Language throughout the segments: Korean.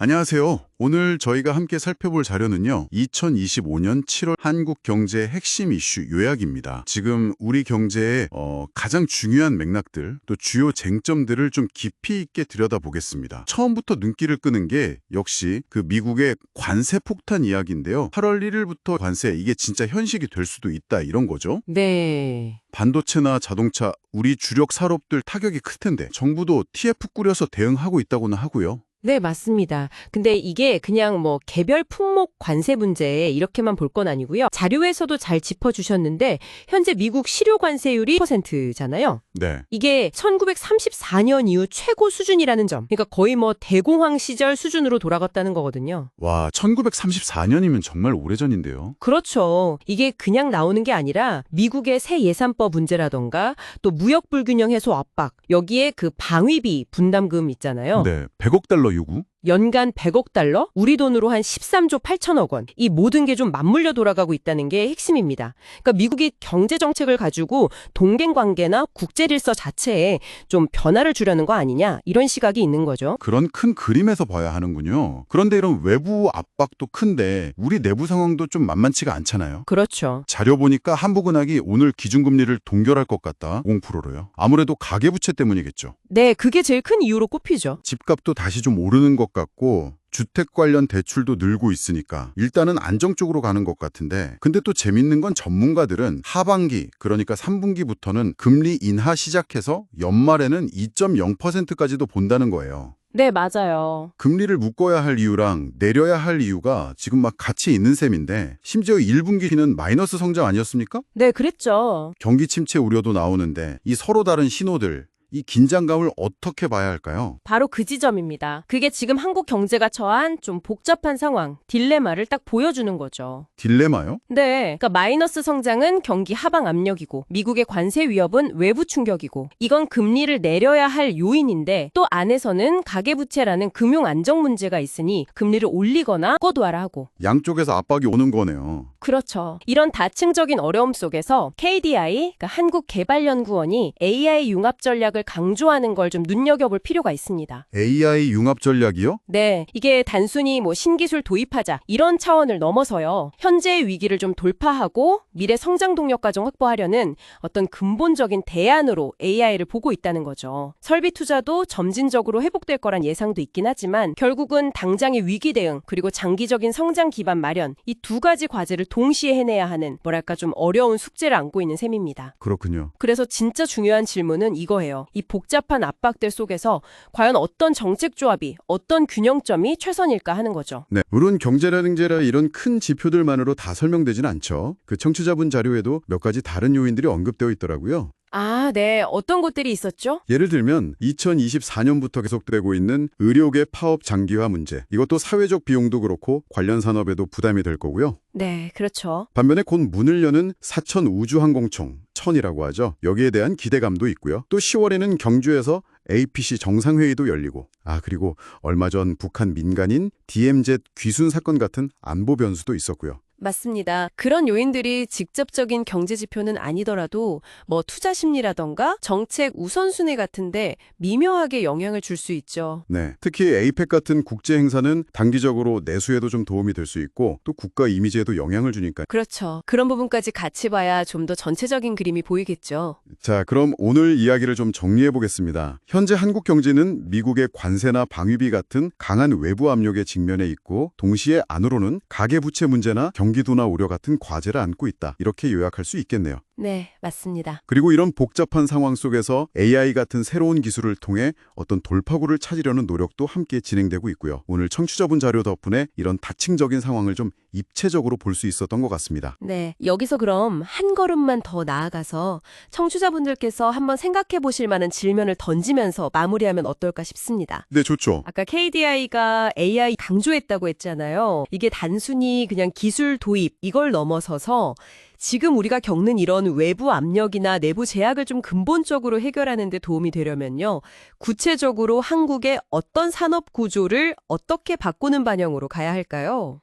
안녕하세요. 오늘 저희가 함께 살펴볼 자료는요. 2025년 7월 한국 경제의 핵심 이슈 요약입니다. 지금 우리 경제의 가장 중요한 맥락들, 또 주요 쟁점들을 좀 깊이 있게 들여다보겠습니다. 처음부터 눈길을 끄는 게 역시 그 미국의 관세 폭탄 이야기인데요. 8월 1일부터 관세, 이게 진짜 현실이 될 수도 있다, 이런 거죠. 네. 반도체나 자동차, 우리 주력 산업들 타격이 클 텐데 정부도 TF 꾸려서 대응하고 있다고는 하고요. 네, 맞습니다. 근데 이게 그냥 뭐 개별 품목 관세 문제 이렇게만 볼 건 아니고요. 자료에서도 잘 짚어주셨는데 현재 미국 실효 관세율이 10%잖아요. 네. 이게 1934년 이후 최고 수준이라는 점. 그러니까 거의 뭐 대공황 시절 수준으로 돌아갔다는 거거든요. 와, 1934년이면 정말 오래전인데요. 그렇죠. 이게 그냥 나오는 게 아니라 미국의 새 예산법 문제라던가 또 무역 불균형 해소 압박, 여기에 그 방위비 분담금 있잖아요. 네, 100억 달러 요구? 연간 100억 달러? 우리 돈으로 한 13조 8천억 원. 이 모든 게 좀 맞물려 돌아가고 있다는 게 핵심입니다. 그러니까 미국이 경제 정책을 가지고 동맹 관계나 국제 질서 자체에 좀 변화를 주려는 거 아니냐, 이런 시각이 있는 거죠. 그런 큰 그림에서 봐야 하는군요. 그런데 이런 외부 압박도 큰데 우리 내부 상황도 좀 만만치가 않잖아요. 그렇죠. 자료 보니까 한국은행이 오늘 기준금리를 동결할 것 같다. 0%로요. 아무래도 가계부채 때문이겠죠. 네, 그게 제일 큰 이유로 꼽히죠. 집값도 다시 좀 오르는 것 같고 주택 관련 대출도 늘고 있으니까 일단은 안정적으로 가는 것 같은데, 근데 또 재밌는 건 전문가들은 하반기, 그러니까 3분기부터는 금리 인하 시작해서 연말에는 2.0%까지도 본다는 거예요. 네, 맞아요. 금리를 묶어야 할 이유랑 내려야 할 이유가 지금 막 같이 있는 셈인데, 심지어 1분기는 마이너스 성장 아니었습니까? 네, 그랬죠. 경기 침체 우려도 나오는데 이 서로 다른 신호들, 이 긴장감을 어떻게 봐야 할까요? 바로 그 지점입니다. 그게 지금 한국 경제가 처한 좀 복잡한 상황, 딜레마를 딱 보여주는 거죠. 딜레마요? 네. 그러니까 마이너스 성장은 경기 하방 압력이고 미국의 관세 위협은 외부 충격이고, 이건 금리를 내려야 할 요인인데 또 안에서는 가계부채라는 금융 안정 문제가 있으니 금리를 올리거나 꺾어두어라 하고. 양쪽에서 압박이 오는 거네요. 그렇죠. 이런 다층적인 어려움 속에서 KDI, 그러니까 한국개발연구원이 AI 융합 전략을 강조하는 걸 좀 눈여겨볼 필요가 있습니다. AI 융합 전략이요? 네, 이게 단순히 뭐 신기술 도입하자 이런 차원을 넘어서요. 현재의 위기를 좀 돌파하고 미래 성장 동력 과정 확보하려는 어떤 근본적인 대안으로 AI를 보고 있다는 거죠. 설비 투자도 점진적으로 회복될 거란 예상도 있긴 하지만 결국은 당장의 위기 대응 그리고 장기적인 성장 기반 마련, 이 두 가지 과제를 동시에 해내야 하는, 뭐랄까 좀 어려운 숙제를 안고 있는 셈입니다. 그렇군요. 그래서 진짜 중요한 질문은 이거예요. 이 복잡한 압박들 속에서 과연 어떤 정책 조합이, 어떤 균형점이 최선일까 하는 거죠. 네, 물론 경제라든지 이런 큰 지표들만으로 다 설명되지는 않죠. 그 청취자분 자료에도 몇 가지 다른 요인들이 언급되어 있더라고요. 아, 네. 어떤 것들이 있었죠? 예를 들면 2024년부터 계속되고 있는 의료계 파업 장기화 문제. 이것도 사회적 비용도 그렇고 관련 산업에도 부담이 될 거고요. 네, 그렇죠. 반면에 곧 문을 여는 사천 우주항공청, 천이라고 하죠. 여기에 대한 기대감도 있고요. 또 10월에는 경주에서 APC 정상회의도 열리고, 그리고 얼마 전 북한 민간인 DMZ 귀순 사건 같은 안보 변수도 있었고요. 맞습니다. 그런 요인들이 직접적인 경제 지표는 아니더라도 뭐 투자 심리라던가 정책 우선순위 같은데 미묘하게 영향을 줄 수 있죠. 네, 특히 에이펙 같은 국제 행사는 단기적으로 내수에도 좀 도움이 될 수 있고 또 국가 이미지에도 영향을 주니까. 그렇죠. 그런 부분까지 같이 봐야 좀 더 전체적인 그림이 보이겠죠. 자, 그럼 오늘 이야기를 좀 정리해 보겠습니다. 현재 한국 경제는 미국의 관세나 방위비 같은 강한 외부 압력에 직면해 있고, 동시에 안으로는 가계부채 문제나 경기도나 우려 같은 과제를 안고 있다. 이렇게 요약할 수 있겠네요. 네, 맞습니다. 그리고 이런 복잡한 상황 속에서 AI 같은 새로운 기술을 통해 어떤 돌파구를 찾으려는 노력도 함께 진행되고 있고요. 오늘 청취자분 자료 덕분에 이런 다층적인 상황을 좀 입체적으로 볼 수 있었던 것 같습니다. 네, 여기서 그럼 한 걸음만 더 나아가서 청취자분들께서 한번 생각해 보실 만한 질문을 던지면서 마무리하면 어떨까 싶습니다. 네, 좋죠. 아까 KDI가 AI 강조했다고 했잖아요. 이게 단순히 그냥 기술 도입 이걸 넘어서서 지금 우리가 겪는 이런 외부 압력이나 내부 제약을 좀 근본적으로 해결하는 데 도움이 되려면요. 구체적으로 한국의 어떤 산업 구조를 어떻게 바꾸는 방향으로 가야 할까요?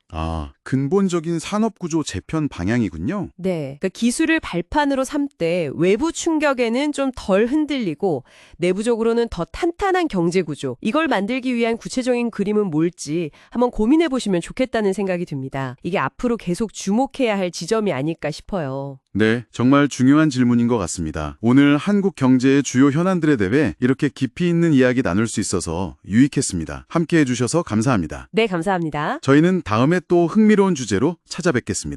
근본적인 산업구조 재편 방향이군요. 네. 그러니까 기술을 발판으로 삼되 외부 충격에는 좀 덜 흔들리고 내부적으로는 더 탄탄한 경제 구조. 이걸 만들기 위한 구체적인 그림은 뭘지 한번 고민해 보시면 좋겠다는 생각이 듭니다. 이게 앞으로 계속 주목해야 할 지점이 아닐까 싶어요. 네, 정말 중요한 질문인 것 같습니다. 오늘 한국 경제의 주요 현안들에 대해 이렇게 깊이 있는 이야기 나눌 수 있어서 유익했습니다. 함께 해주셔서 감사합니다. 네, 감사합니다. 저희는 다음에 또 흥미로운 주제로 찾아뵙겠습니다.